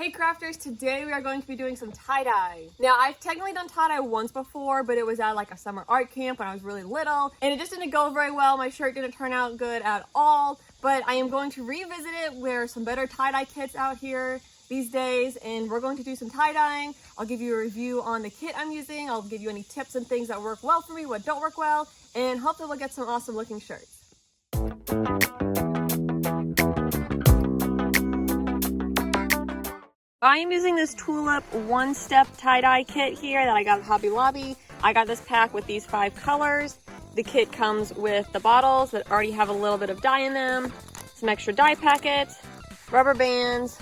Hey crafters, today we are going to be doing some tie-dye. Now I've technically done tie-dye once before, but it was at like a summer art camp when I was really little, and it just didn't go very well. My shirt didn't turn out good at all, but I am going to revisit it. There are some better tie-dye kits out here these days, and we're going to do some tie-dyeing. I'll give you a review on the kit I'm using. I'll give you any tips and things that work well for me, what don't work well, and hopefully we'll get some awesome looking shirts. I am using this Tulip One-Step Tie Dye kit here that I got at Hobby Lobby. I got this pack with these 5 colors. The kit comes with the bottles that already have a little bit of dye in them, some extra dye packets, rubber bands,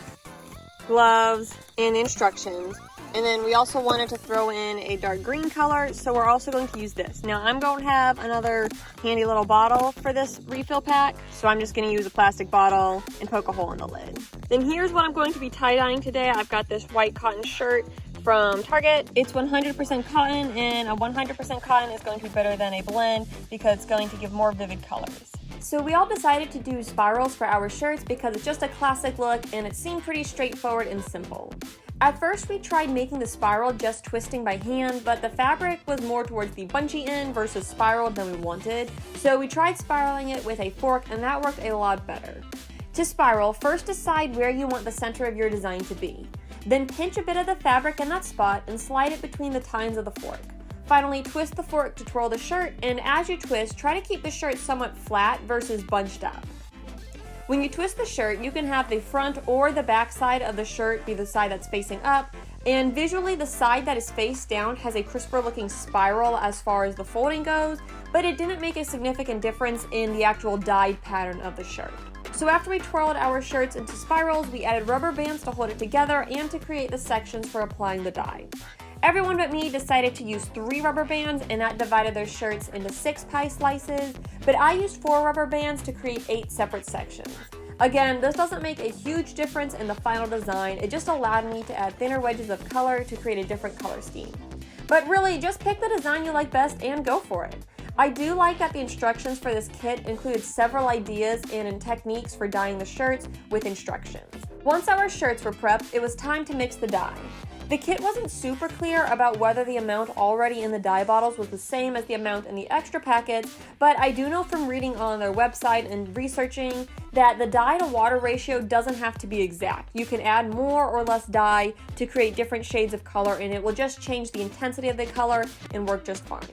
gloves, and instructions. And then we also wanted to throw in a dark green color, so we're also going to use this. Now I'm going to have another handy little bottle for this refill pack, so I'm just going to use a plastic bottle and poke a hole in the lid. Then here's what I'm going to be tie-dyeing today. I've got this white cotton shirt from Target. It's 100% cotton, and a 100% cotton is going to be better than a blend because it's going to give more vivid colors. So we all decided to do spirals for our shirts because it's just a classic look and it seemed pretty straightforward and simple. At first we tried making the spiral just twisting by hand, but the fabric was more towards the bunchy end versus spiraled than we wanted, so we tried spiraling it with a fork and that worked a lot better. To spiral, first decide where you want the center of your design to be. Then pinch a bit of the fabric in that spot and slide it between the tines of the fork. Finally, twist the fork to twirl the shirt, and as you twist, try to keep the shirt somewhat flat versus bunched up. When you twist the shirt, you can have the front or the back side of the shirt be the side that's facing up, and visually the side that is face down has a crisper looking spiral as far as the folding goes, but it didn't make a significant difference in the actual dyed pattern of the shirt. So after we twirled our shirts into spirals, we added rubber bands to hold it together and to create the sections for applying the dye. Everyone but me decided to use 3 rubber bands, and that divided their shirts into 6 pie slices, but I used 4 rubber bands to create 8 separate sections. Again, this doesn't make a huge difference in the final design, it just allowed me to add thinner wedges of color to create a different color scheme. But really, just pick the design you like best and go for it. I do like that the instructions for this kit included several ideas and techniques for dyeing the shirts with instructions. Once our shirts were prepped, it was time to mix the dye. The kit wasn't super clear about whether the amount already in the dye bottles was the same as the amount in the extra packets, but I do know from reading on their website and researching that the dye to water ratio doesn't have to be exact. You can add more or less dye to create different shades of color, and it will just change the intensity of the color and work just fine.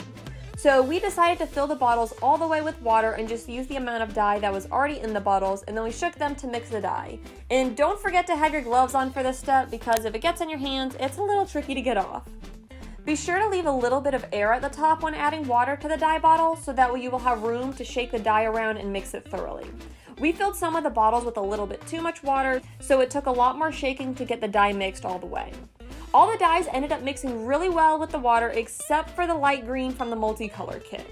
So we decided to fill the bottles all the way with water and just use the amount of dye that was already in the bottles, and then we shook them to mix the dye. And don't forget to have your gloves on for this step because if it gets in your hands, it's a little tricky to get off. Be sure to leave a little bit of air at the top when adding water to the dye bottle so that way you will have room to shake the dye around and mix it thoroughly. We filled some of the bottles with a little bit too much water, so it took a lot more shaking to get the dye mixed all the way. All the dyes ended up mixing really well with the water except for the light green from the multicolor kit.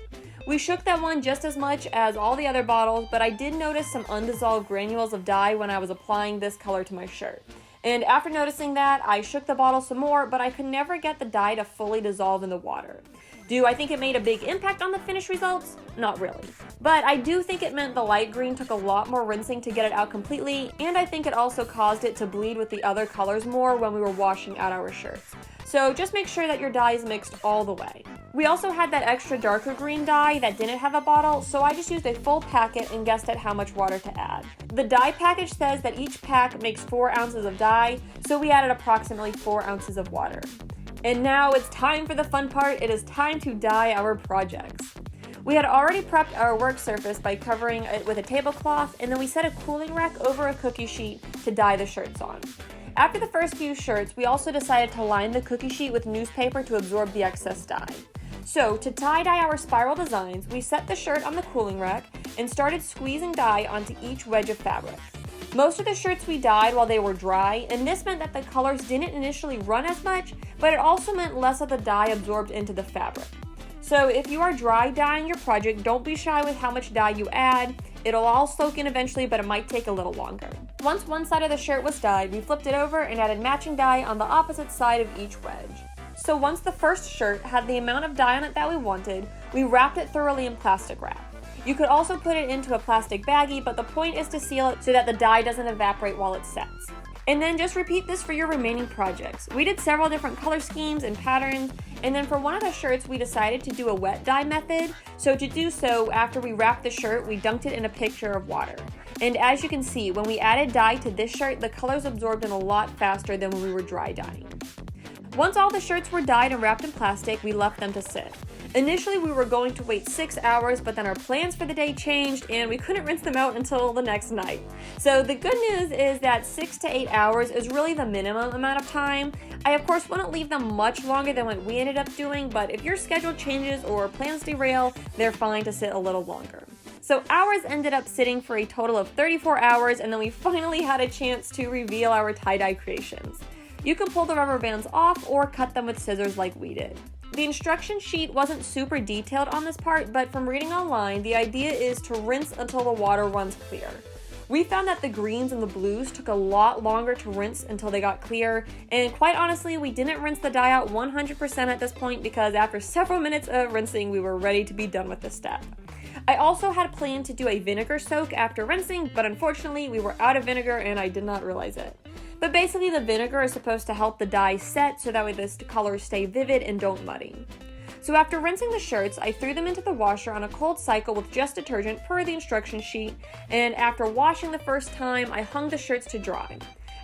We shook that one just as much as all the other bottles, but I did notice some undissolved granules of dye when I was applying this color to my shirt. And after noticing that, I shook the bottle some more, but I could never get the dye to fully dissolve in the water. Do I think it made a big impact on the finished results? Not really. But I do think it meant the light green took a lot more rinsing to get it out completely, and I think it also caused it to bleed with the other colors more when we were washing out our shirts. So just make sure that your dye is mixed all the way. We also had that extra darker green dye that didn't have a bottle, so I just used a full packet and guessed at how much water to add. The dye package says that each pack makes 4 ounces of dye, so we added approximately 4 ounces of water. And now it's time for the fun part. It is time to dye our projects. We had already prepped our work surface by covering it with a tablecloth, and then we set a cooling rack over a cookie sheet to dye the shirts on. After the first few shirts, we also decided to line the cookie sheet with newspaper to absorb the excess dye. So to tie-dye our spiral designs, we set the shirt on the cooling rack and started squeezing dye onto each wedge of fabric. Most of the shirts we dyed while they were dry, and this meant that the colors didn't initially run as much, but it also meant less of the dye absorbed into the fabric. So if you are dry dyeing your project, don't be shy with how much dye you add. It'll all soak in eventually, but it might take a little longer. Once one side of the shirt was dyed, we flipped it over and added matching dye on the opposite side of each wedge. So once the first shirt had the amount of dye on it that we wanted, we wrapped it thoroughly in plastic wrap. You could also put it into a plastic baggie, but the point is to seal it so that the dye doesn't evaporate while it sets. And then just repeat this for your remaining projects. We did several different color schemes and patterns, and then for one of the shirts we decided to do a wet dye method. So to do so, after we wrapped the shirt, we dunked it in a pitcher of water. And as you can see, when we added dye to this shirt, the colors absorbed in a lot faster than when we were dry dyeing. Once all the shirts were dyed and wrapped in plastic, we left them to sit. Initially, we were going to wait 6 hours, but then our plans for the day changed and we couldn't rinse them out until the next night. So the good news is that 6 to 8 hours is really the minimum amount of time. I of course wouldn't leave them much longer than what we ended up doing, but if your schedule changes or plans derail, they're fine to sit a little longer. So ours ended up sitting for a total of 34 hours, and then we finally had a chance to reveal our tie-dye creations. You can pull the rubber bands off or cut them with scissors like we did. The instruction sheet wasn't super detailed on this part, but from reading online, the idea is to rinse until the water runs clear. We found that the greens and the blues took a lot longer to rinse until they got clear, and quite honestly, we didn't rinse the dye out 100% at this point because after several minutes of rinsing, we were ready to be done with this step. I also had planned to do a vinegar soak after rinsing, but unfortunately, we were out of vinegar and I did not realize it. But basically, the vinegar is supposed to help the dye set so that way the colors stay vivid and don't muddy. So after rinsing the shirts, I threw them into the washer on a cold cycle with just detergent per the instruction sheet, and after washing the first time, I hung the shirts to dry.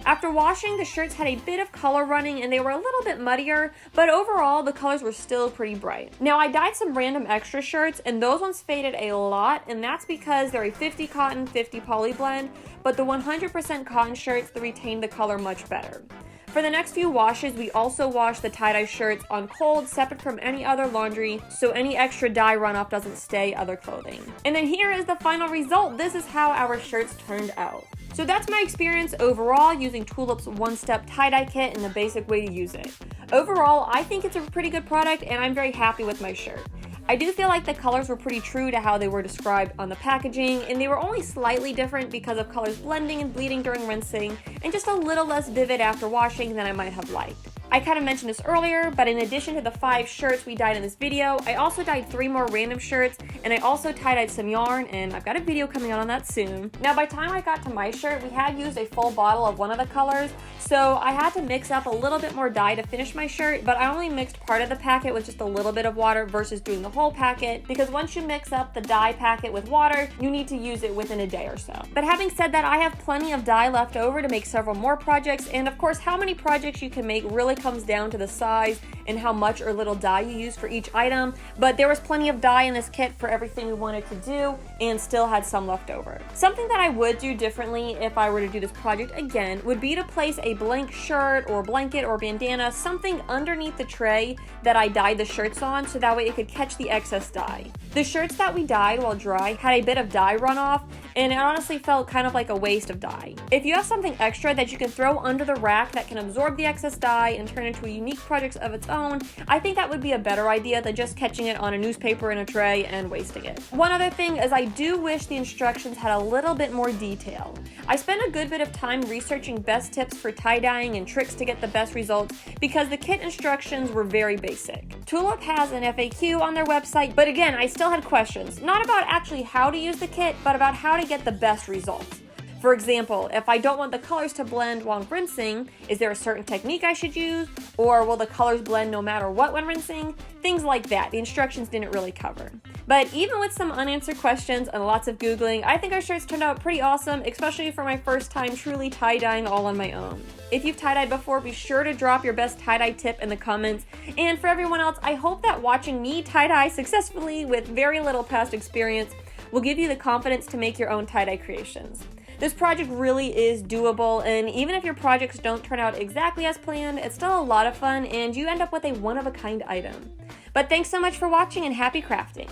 After washing, the shirts had a bit of color running and they were a little bit muddier, but overall the colors were still pretty bright. Now I dyed some random extra shirts and those ones faded a lot, and that's because they're a 50 cotton, 50 poly blend, but the 100% cotton shirts retained the color much better. For the next few washes, we also washed the tie-dye shirts on cold, separate from any other laundry, so any extra dye runoff doesn't stay other clothing. And then here is the final result. This is how our shirts turned out. So that's my experience overall using Tulip's one-step tie-dye kit and the basic way to use it. Overall, I think it's a pretty good product and I'm very happy with my shirt. I do feel like the colors were pretty true to how they were described on the packaging, and they were only slightly different because of colors blending and bleeding during rinsing, and just a little less vivid after washing than I might have liked. I kind of mentioned this earlier, but in addition to the 5 shirts we dyed in this video, I also dyed 3 more random shirts, and I also tie-dyed some yarn, and I've got a video coming out on that soon. Now by the time I got to my shirt, we had used a full bottle of one of the colors, so I had to mix up a little bit more dye to finish my shirt, but I only mixed part of the packet with just a little bit of water versus doing the whole packet, because once you mix up the dye packet with water, you need to use it within a day or so. But having said that, I have plenty of dye left over to make several more projects, and of course how many projects you can make really comes down to the size and how much or little dye you use for each item, but there was plenty of dye in this kit for everything we wanted to do and still had some left over. Something that I would do differently if I were to do this project again would be to place a blank shirt or blanket or bandana, something underneath the tray that I dyed the shirts on so that way it could catch the excess dye. The shirts that we dyed while dry had a bit of dye runoff, and it honestly felt kind of like a waste of dye. If you have something extra that you can throw under the rack that can absorb the excess dye and turn into a unique project of its own, I think that would be a better idea than just catching it on a newspaper in a tray and wasting it. One other thing is I do wish the instructions had a little bit more detail. I spent a good bit of time researching best tips for tie-dyeing and tricks to get the best results because the kit instructions were very basic. Tulip has an FAQ on their website, but again, I still had questions, not about actually how to use the kit, but about how to get the best results. For example, if I don't want the colors to blend while rinsing, is there a certain technique I should use? Or will the colors blend no matter what when rinsing? Things like that. The instructions didn't really cover. But even with some unanswered questions and lots of Googling, I think our shirts turned out pretty awesome, especially for my first time truly tie-dyeing all on my own. If you've tie-dyed before, be sure to drop your best tie-dye tip in the comments. And for everyone else, I hope that watching me tie-dye successfully with very little past experience will give you the confidence to make your own tie-dye creations. This project really is doable, and even if your projects don't turn out exactly as planned, it's still a lot of fun and you end up with a one-of-a-kind item. But thanks so much for watching and happy crafting!